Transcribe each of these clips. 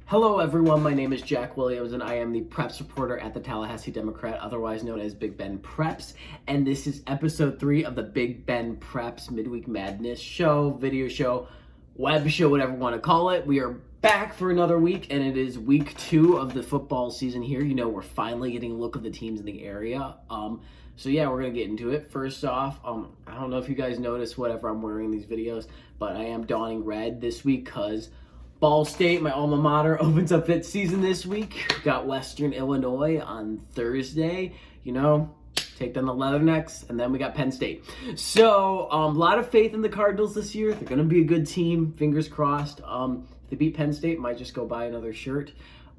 Hello everyone, my name is Jack Williams and I am the Preps reporter at the Tallahassee Democrat, otherwise known as Big Ben Preps, and this is episode 3 of the Big Ben Preps Midweek Madness show, video show, web show, whatever you want to call it. We are back for another week, and it is week 2 of the football season here. You know, we're finally getting a look at the teams in the area. So yeah, we're going to get into it. First off, I don't know if you guys noticed whatever I'm wearing in these videos, but I am donning red this week because Ball State, my alma mater, opens up its season this week. Got Western Illinois on Thursday. You know, take down the Leathernecks, and then we got Penn State. So, a lot of faith in the Cardinals this year. They're going to be a good team. Fingers crossed. If they beat Penn State, might just go buy another shirt.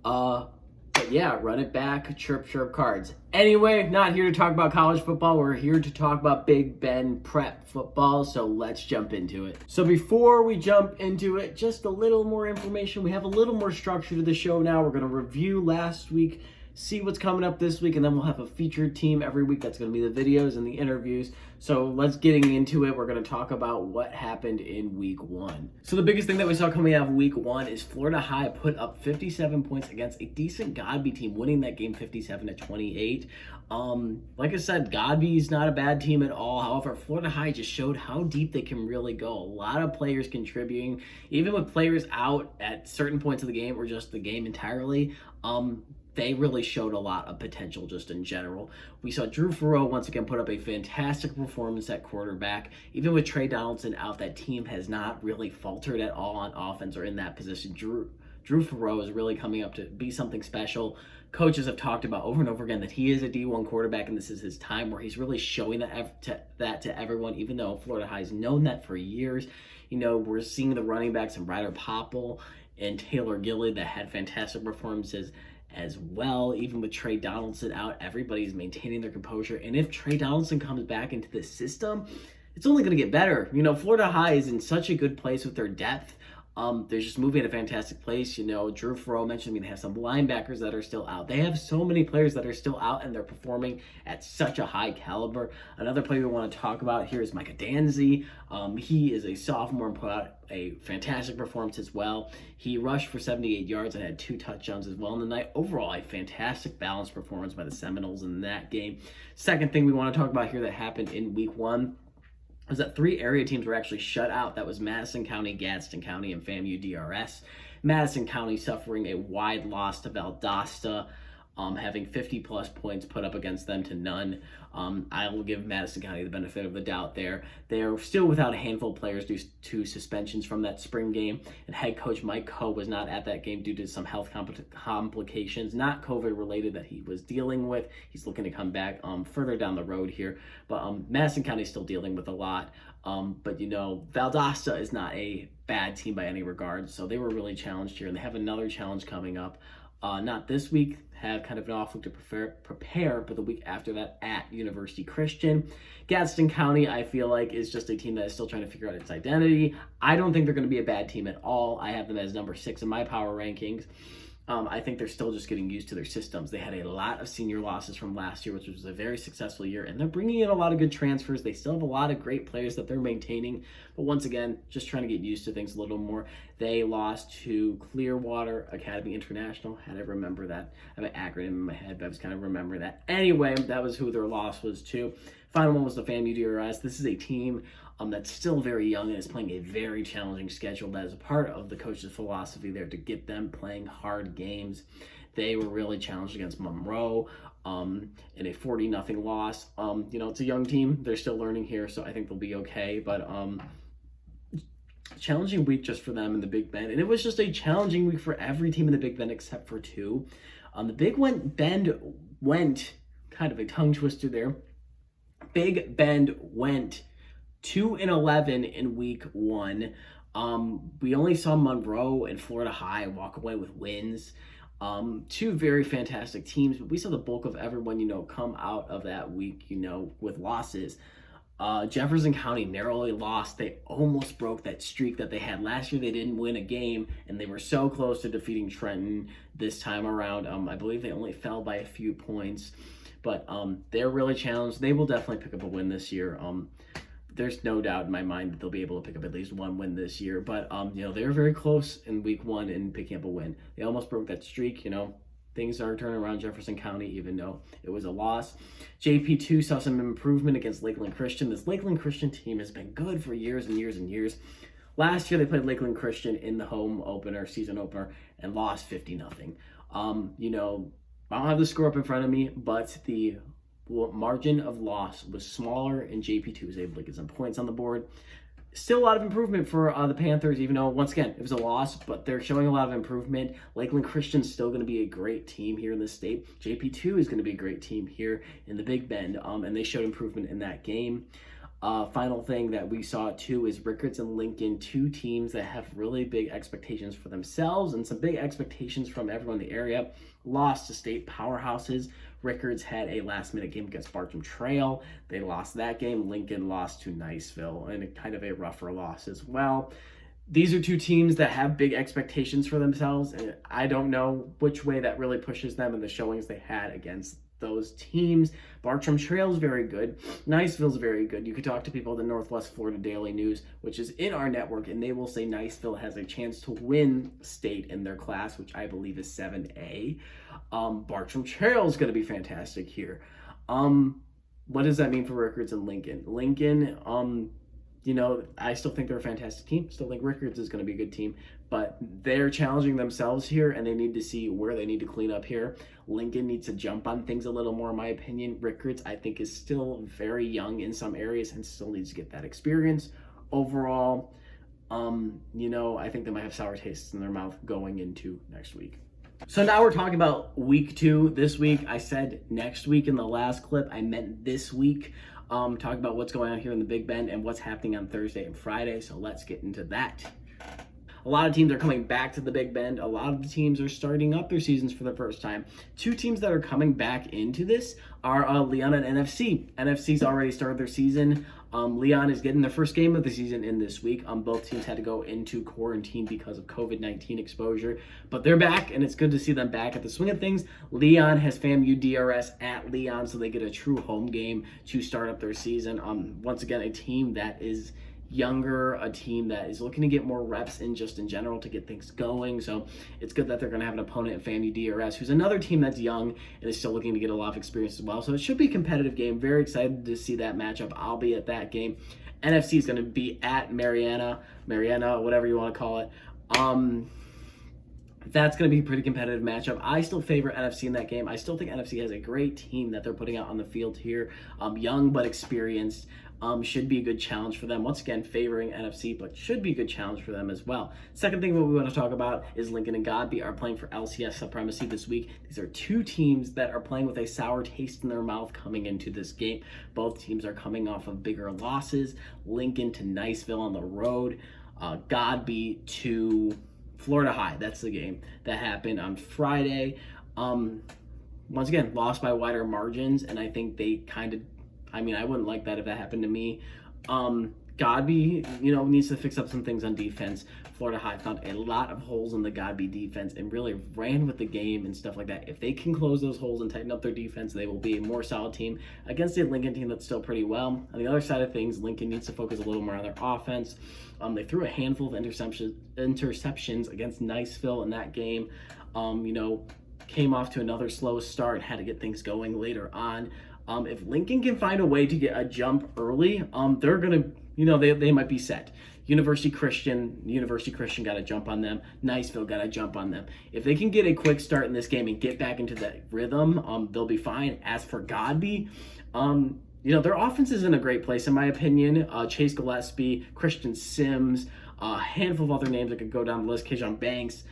But yeah, run it back, chirp, chirp, Cards. Anyway, not here to talk about college football. We're here to talk about Big Ben Prep football, so let's jump into it. So before we jump into it, just a little more information. We have a little more structure to the show now. We're going to review last week, see what's coming up this week, and then we'll have a featured team every week. That's going to be the videos and the interviews. So let's getting into it. We're going to talk about what happened in week 1. So the biggest thing that we saw coming out of week 1 is Florida High put up 57 points against a decent Godby team, winning that game 57-28. Like I said, Godby's not a bad team at all. However, Florida High just showed how deep they can really go. A lot of players contributing, even with players out at certain points of the game or just the game entirely. They really showed a lot of potential just in general. We saw Drew Farrow once again put up a fantastic performance at quarterback. Even with Trey Donaldson out, that team has not really faltered at all on offense or in that position. Drew Farrow is really coming up to be something special. Coaches have talked about over and over again that he is a D1 quarterback, and this is his time where he's really showing that to everyone, even though Florida High's known that for years. You know, we're seeing the running backs and Ryder Popple and Taylor Gilly that had fantastic performances as well. Even with Trey Donaldson out, everybody's maintaining their composure. And if Trey Donaldson comes back into the system, it's only going to get better. You know, Florida High is in such a good place with their depth. They're just moving at a fantastic place. You know, Drew Farrow mentioned they have some linebackers that are still out. They have so many players that are still out, and they're performing at such a high caliber. Another player we want to talk about here is Micah Danzy. He is a sophomore and put out a fantastic performance as well. He rushed for 78 yards and had 2 touchdowns as well in the night. Overall, a fantastic balanced performance by the Seminoles in that game. Second thing we want to talk about here that happened in week 1 was that 3 area teams were actually shut out. That was Madison County, Gadsden County, and FAMU DRS. Madison County suffering a wide loss to Valdosta, having 50-plus points put up against them to none. I will give Madison County the benefit of the doubt there. They are still without a handful of players due to suspensions from that spring game, and head coach Mike Coe was not at that game due to some health complications, not COVID-related, that he was dealing with. He's looking to come back further down the road here, but Madison County is still dealing with a lot. But, you know, Valdosta is not a bad team by any regard, so they were really challenged here, and they have another challenge coming up. Not this week, have kind of an off week to prepare, but the week after that at University Christian. Gadsden County, I feel like, is just a team that is still trying to figure out its identity. I don't think they're going to be a bad team at all. I have them as number 6 in my power rankings. I think they're still just getting used to their systems. They had a lot of senior losses from last year, which was a very successful year, and they're bringing in a lot of good transfers. They still have a lot of great players that they're maintaining, but once again, just trying to get used to things a little more. They lost to Clearwater Academy International. Had to remember that. I have an acronym in my head, but I was kind of remembering that. Anyway, that was who their loss was to. Final one was the FAMU DRS. This is a team that's still very young and is playing a very challenging schedule. That is a part of the coach's philosophy there to get them playing hard games. They were really challenged against Munroe in a 40-0 loss. You know, it's a young team. They're still learning here, so I think they'll be okay. But challenging week just for them in the Big Bend. And it was just a challenging week for every team in the Big Bend except for 2. The Big Bend went, kind of a tongue twister there. Big Bend went 2-11 in week 1. We only saw Munroe and Florida High walk away with wins. 2 very fantastic teams, but we saw the bulk of everyone, you know, come out of that week, you know, with losses. Jefferson County narrowly lost. They almost broke that streak that they had last year. They didn't win a game, and they were so close to defeating Trenton this time around. I believe they only fell by a few points, but they're really challenged. They will definitely pick up a win this year. there's no doubt in my mind that they'll be able to pick up at least one win this year. But they were very close in week 1 in picking up a win. They almost broke that streak. Things are turning around Jefferson County, even though it was a loss. JP2 saw some improvement against Lakeland Christian. This Lakeland Christian team has been good for years and years and years. Last year, they played Lakeland Christian in the season opener, and lost 50-0. I don't have the score up in front of me, but the margin of loss was smaller, and JP2 was able to get some points on the board. Still a lot of improvement for the Panthers, even though, once again, it was a loss, but they're showing a lot of improvement. Lakeland Christian's still going to be a great team here in the state. JP2 is going to be a great team here in the Big Bend, and they showed improvement in that game. Final thing that we saw too is Rickards and Lincoln, two teams that have really big expectations for themselves and some big expectations from everyone in the area. Lost to state powerhouses. Rickards had a last-minute game against Bartram Trail. They lost that game. Lincoln lost to Niceville, and kind of a rougher loss as well. These are two teams that have big expectations for themselves, and I don't know which way that really pushes them in the showings they had against those teams. Bartram Trail's very good. Niceville's very good. You could talk to people at the Northwest Florida Daily News, which is in our network, and they will say Niceville has a chance to win state in their class, which I believe is 7A. Bartram Trail's going to be fantastic here. What does that mean for Rickards and Lincoln? Lincoln, I still think they're a fantastic team. Still think Rickards is going to be a good team, but they're challenging themselves here, and they need to see where they need to clean up here. Lincoln needs to jump on things a little more, in my opinion. Rickards, I think, is still very young in some areas and still needs to get that experience. Overall, I think they might have sour tastes in their mouth going into next week. So now we're talking about week 2 this week. I said next week in the last clip. I meant this week. Talk about what's going on here in the Big Bend and what's happening on Thursday and Friday. So let's get into that. A lot of teams are coming back to the Big Bend. A lot of the teams are starting up their seasons for the first time. Two teams that are coming back into this are Leon and NFC. NFC's already started their season. Leon is getting their first game of the season in this week. Both teams had to go into quarantine because of COVID-19 exposure, but they're back, and it's good to see them back at the swing of things. Leon has FAMU DRS at Leon, so they get a true home game to start up their season. Once again, a team that is younger, a team that is looking to get more reps in just in general to get things going. So it's good that they're going to have an opponent in FAMU DRS, who's another team that's young and is still looking to get a lot of experience as well. So it should be a competitive game. Very excited to see that matchup. I'll be at that game. NFC is going to be at Mariana, whatever you want to call it. That's going to be a pretty competitive matchup. I still favor NFC in that game. I still think NFC has a great team that they're putting out on the field here. Young but experienced. Should be a good challenge for them. Once again, favoring NFC, but should be a good challenge for them as well. Second thing that we want to talk about is Lincoln and Godby are playing for LCS supremacy this week. These are two teams that are playing with a sour taste in their mouth coming into this game. Both teams are coming off of bigger losses. Lincoln to Niceville on the road. Godby to Florida High. That's the game that happened on Friday. Once again, lost by wider margins, and I think they I wouldn't like that if that happened to me. Godby, needs to fix up some things on defense. Florida High found a lot of holes in the Godby defense and really ran with the game and stuff like that. If they can close those holes and tighten up their defense, they will be a more solid team against a Lincoln team that's still pretty well. On the other side of things, Lincoln needs to focus a little more on their offense. They threw a handful of interceptions against Niceville in that game. Came off to another slow start, had to get things going later on. If Lincoln can find a way to get a jump early, they're going to, they might be set. University Christian got a jump on them. Niceville got a jump on them. If they can get a quick start in this game and get back into that rhythm, they'll be fine. As for Godby, their offense is in a great place, in my opinion. Chase Gillespie, Christian Sims, a handful of other names that could go down the list, Kajon Banks.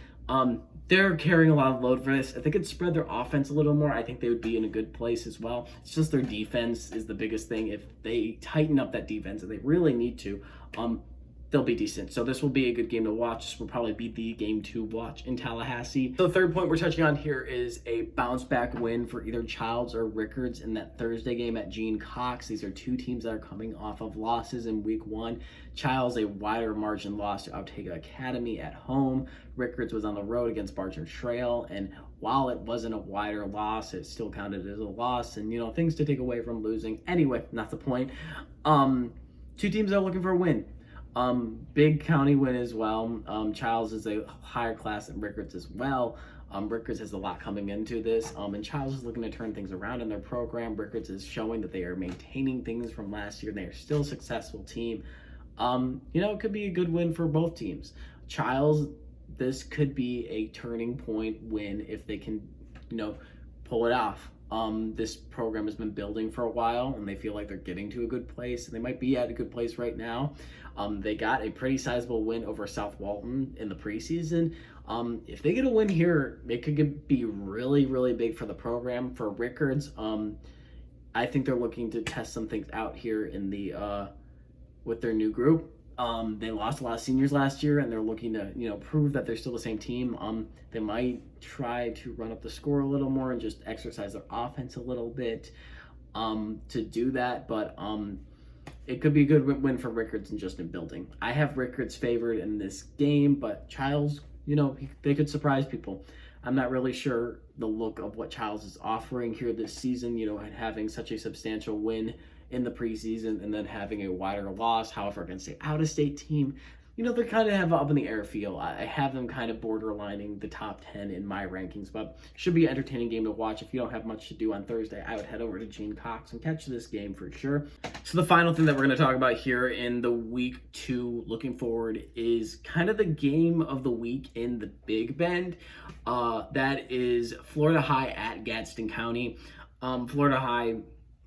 They're carrying a lot of load for this. If they could spread their offense a little more, I think they would be in a good place as well. It's just their defense is the biggest thing. If they tighten up that defense, and they really need to, they'll be decent. So this will be a good game to watch. This will probably be the game to watch in Tallahassee. So the third point we're touching on here is a bounce back win for either Childs or Rickards in that Thursday game at Gene Cox. These are two teams that are coming off of losses in week 1. Childs, a wider margin loss to Autauga Academy at home. Rickards was on the road against Bartram Trail, and while it wasn't a wider loss, it still counted as a loss, and things to take away from losing. Anyway, not the point. two teams that are looking for a win. Big county win as well. Childs is a higher class than Rickards as well. Rickards has a lot coming into this, and Childs is looking to turn things around in their program. Rickards is showing that they are maintaining things from last year, and they are still a successful team. It could be a good win for both teams. Childs, this could be a turning point win if they can, pull it off. This program has been building for a while, and they feel like they're getting to a good place, and they might be at a good place right now. They got a pretty sizable win over South Walton in the preseason. If they get a win here, it could be really, really big for the program. For Rickards, I think they're looking to test some things out here in the with their new group. They lost a lot of seniors last year, and they're looking to, prove that they're still the same team. They might try to run up the score a little more and just exercise their offense a little bit to do that. But it could be a good win for Rickards and just in building. I have Rickards favored in this game, but Childs, they could surprise people. I'm not really sure the look of what Childs is offering here this season, and having such a substantial win in the preseason and then having a wider loss. However, against an out-of-state team, they kind of have an up in the air feel. I have them kind of borderlining the top 10 in my rankings, but should be an entertaining game to watch. If you don't have much to do on Thursday, I would head over to Gene Cox and catch this game for sure. So the final thing that we're going to talk about here in the week 2 looking forward is kind of the game of the week in the Big Bend. That is Florida High at Gadsden County. Florida High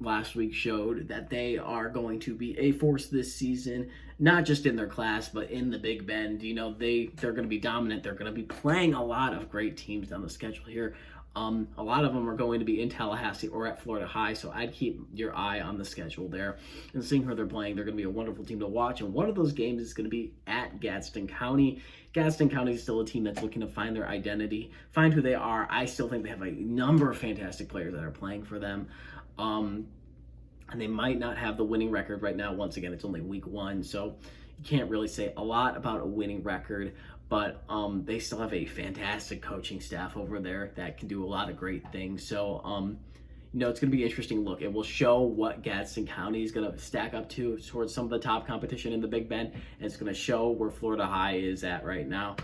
last week showed that they are going to be a force this season, not just in their class, but in the Big Bend. They're going to be dominant. They're going to be playing a lot of great teams down the schedule here. A lot of them are going to be in Tallahassee or at Florida High, so I'd keep your eye on the schedule there and seeing who they're playing. They're going to be a wonderful team to watch, and one of those games is going to be at Gadsden County. Gadsden County is still a team that's looking to find their identity, find who they are. I still think they have a number of fantastic players that are playing for them. And they might not have the winning record right now. Once again, it's only week 1, so you can't really say a lot about a winning record, but they still have a fantastic coaching staff over there that can do a lot of great things. So, it's going to be an interesting look. It will show what Gadsden County is going to stack up to towards some of the top competition in the Big Bend, and it's going to show where Florida High is at right now.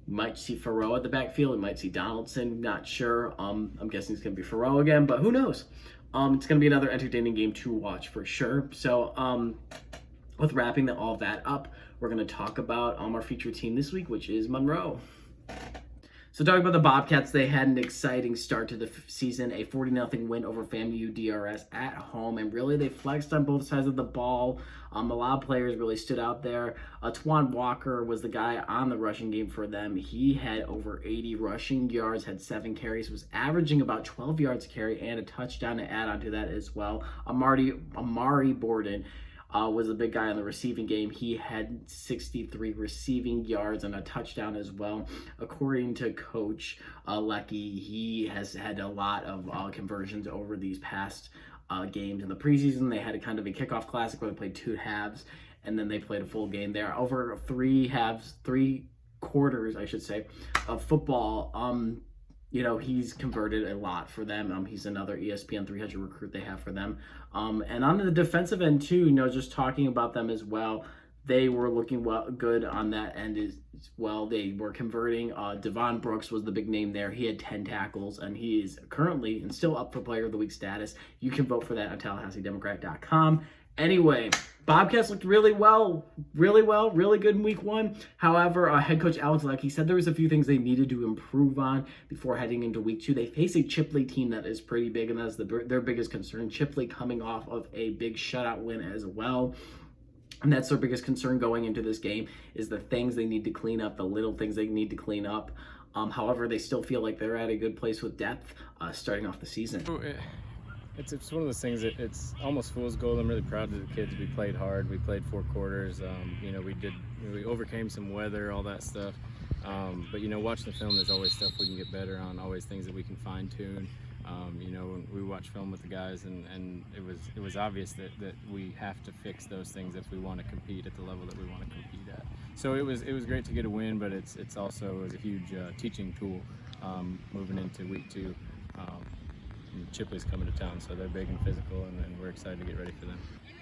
You might see Farrow at the backfield. You might see Donaldson. Not sure. I'm guessing it's going to be Farrow again, but who knows? It's going to be another entertaining game to watch for sure. So with wrapping all of that up, we're going to talk about our featured team this week, which is Munroe. So talking about the Bobcats, they had an exciting start to the season, a 40-0 win over FAMU DRS at home, and really they flexed on both sides of the ball. A lot of players really stood out there. Twan Walker was the guy on the rushing game for them. He had over 80 rushing yards, had 7 carries, was averaging about 12 yards a carry and a touchdown to add on to that as well. Amari Borden was a big guy on the receiving game. He had 63 receiving yards and a touchdown as well. According to Coach Lecky, he has had a lot of conversions over these past games. In the preseason, they had a kind of a kickoff classic where they played 2 halves, and then they played a full game there. Over 3 quarters, I should say, of football. He's converted a lot for them. He's another ESPN 300 recruit they have for them. And on the defensive end too, just talking about them as well, they were looking good on that end as well. They were converting. Devon Brooks was the big name there. He had 10 tackles, and he is currently and still up for Player of the Week status. You can vote for that on TallahasseeDemocrat.com. Anyway, Bobcats looked really good in week 1. However, head coach Alex Lecky said there was a few things they needed to improve on before heading into week 2. They face a Chipley team that is pretty big, and that's their biggest concern. Chipley coming off of a big shutout win as well. And that's their biggest concern going into this game, is the things they need to clean up, the little things they need to clean up. However, they still feel like they're at a good place with depth starting off the season. It's one of those things that it's almost fool's gold. I'm really proud of the kids. We played hard. We played 4 quarters. We overcame some weather, all that stuff. But watching the film, there's always stuff we can get better on, always things that we can fine tune. We watch film with the guys, and it was obvious that we have to fix those things if we want to compete at the level that we want to compete at. So it was great to get a win, but it's also a huge teaching tool moving into week 2. Chipley's coming to town, so they're big and physical, and we're excited to get ready for them.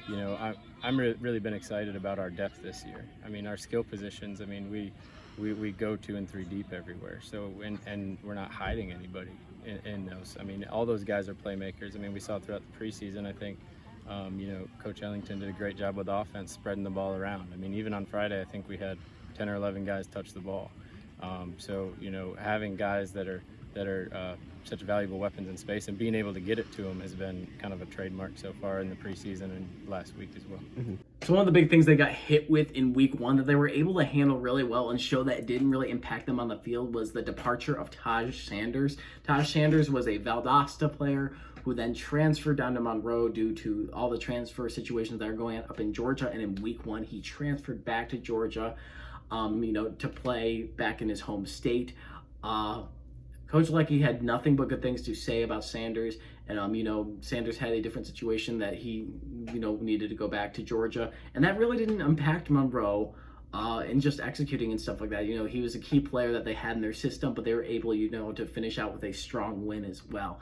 I'm really been excited about our depth this year. I mean, our skill positions. I mean, we go 2 and 3 deep everywhere. So and we're not hiding anybody in those. I mean, all those guys are playmakers. I mean, we saw throughout the preseason. I think Coach Ellington did a great job with offense, spreading the ball around. I mean, even on Friday, I think we had 10 or 11 guys touch the ball. So having guys that are such valuable weapons in space and being able to get it to them has been kind of a trademark so far in the preseason and last week as well. Mm-hmm. So one of the big things they got hit with in week 1 that they were able to handle really well and show that it didn't really impact them on the field was the departure of Taj Sanders. Taj Sanders was a Valdosta player who then transferred down to Munroe due to all the transfer situations that are going on up in Georgia. And in week 1, he transferred back to Georgia, to play back in his home state. Coach Lecky had nothing but good things to say about Sanders, and Sanders had a different situation that he needed to go back to Georgia, and that really didn't impact Munroe in just executing and stuff like that. He was a key player that they had in their system, but they were able to finish out with a strong win as well.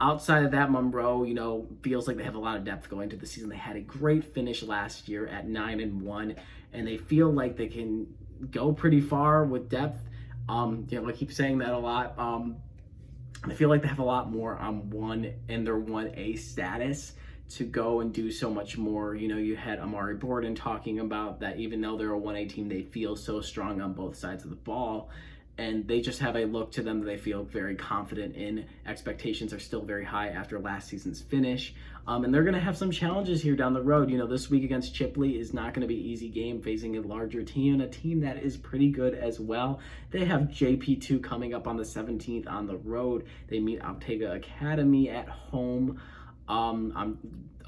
Outside of that, Munroe feels like they have a lot of depth going to the season. They had a great finish last year at 9-1, and they feel like they can go pretty far with depth. I keep saying that a lot. I feel like they have a lot more on 1 and their 1A status to go and do so much more. You had Amari Borden talking about that even though they're a 1A team, they feel so strong on both sides of the ball. And they just have a look to them that they feel very confident in. Expectations are still very high after last season's finish. And they're going to have some challenges here down the road. This week against Chipley is not going to be an easy game, facing a larger team and a team that is pretty good as well. They have JP2 coming up on the 17th on the road. They meet Ortega Academy at home on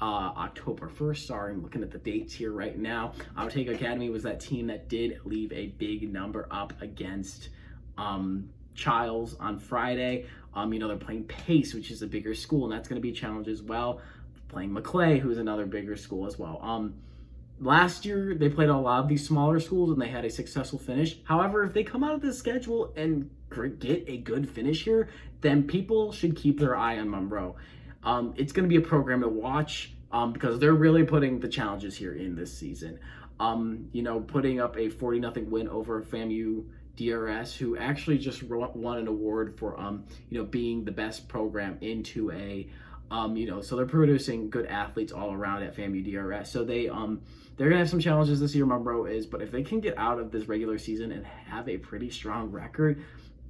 October 1st. Sorry, I'm looking at the dates here right now. Ortega Academy was that team that did leave a big number up against Childs on Friday. They're playing Pace, which is a bigger school, and that's going to be a challenge as well. Playing McClay, who's another bigger school as well. Last year, they played a lot of these smaller schools, and they had a successful finish. However, if they come out of the schedule and get a good finish here, then people should keep their eye on Munroe. It's going to be a program to watch because they're really putting the challenges here in this season. Putting up a 40-0 win over FAMU DRS, who actually just won an award for being the best program in 2A. So they're producing good athletes all around at FAMU DRS. So they're gonna have some challenges this year, Munroe is, but if they can get out of this regular season and have a pretty strong record,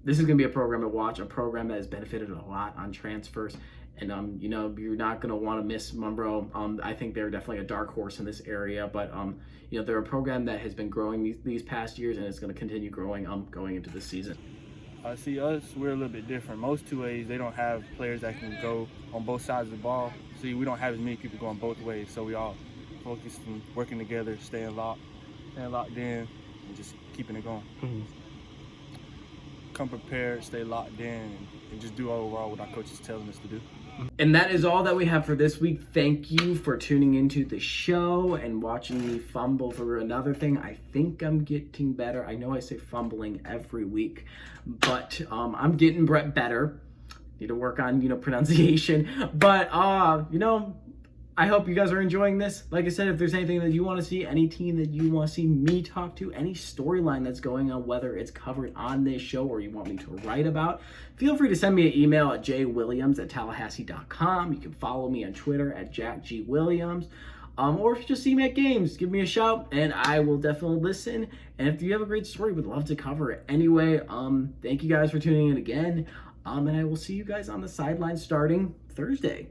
this is gonna be a program to watch, a program that has benefited a lot on transfers. And you're not going to want to miss Munroe. I think they're definitely a dark horse in this area, but they're a program that has been growing these past years, and it's going to continue growing going into this season. See, us, we're a little bit different. Most 2As, they don't have players that can go on both sides of the ball. See, we don't have as many people going both ways, so we all focused on working together, staying locked in, and just keeping it going. Mm-hmm. Come prepared, stay locked in, and just do overall what our coach is telling us to do. And that is all that we have for this week. Thank you for tuning into the show and watching me fumble through another thing. I think I'm getting better. I know I say fumbling every week, but I'm getting better. Need to work on, pronunciation. But, I hope you guys are enjoying this. Like I said, if there's anything that you want to see, any team that you want to see me talk to, any storyline that's going on, whether it's covered on this show or you want me to write about, feel free to send me an email at jwilliams@tallahassee.com. You can follow me on Twitter at JackGWilliams. Or if you just see me at games, give me a shout and I will definitely listen. And if you have a great story, would love to cover it. Anyway, thank you guys for tuning in again. And I will see you guys on the sideline starting Thursday.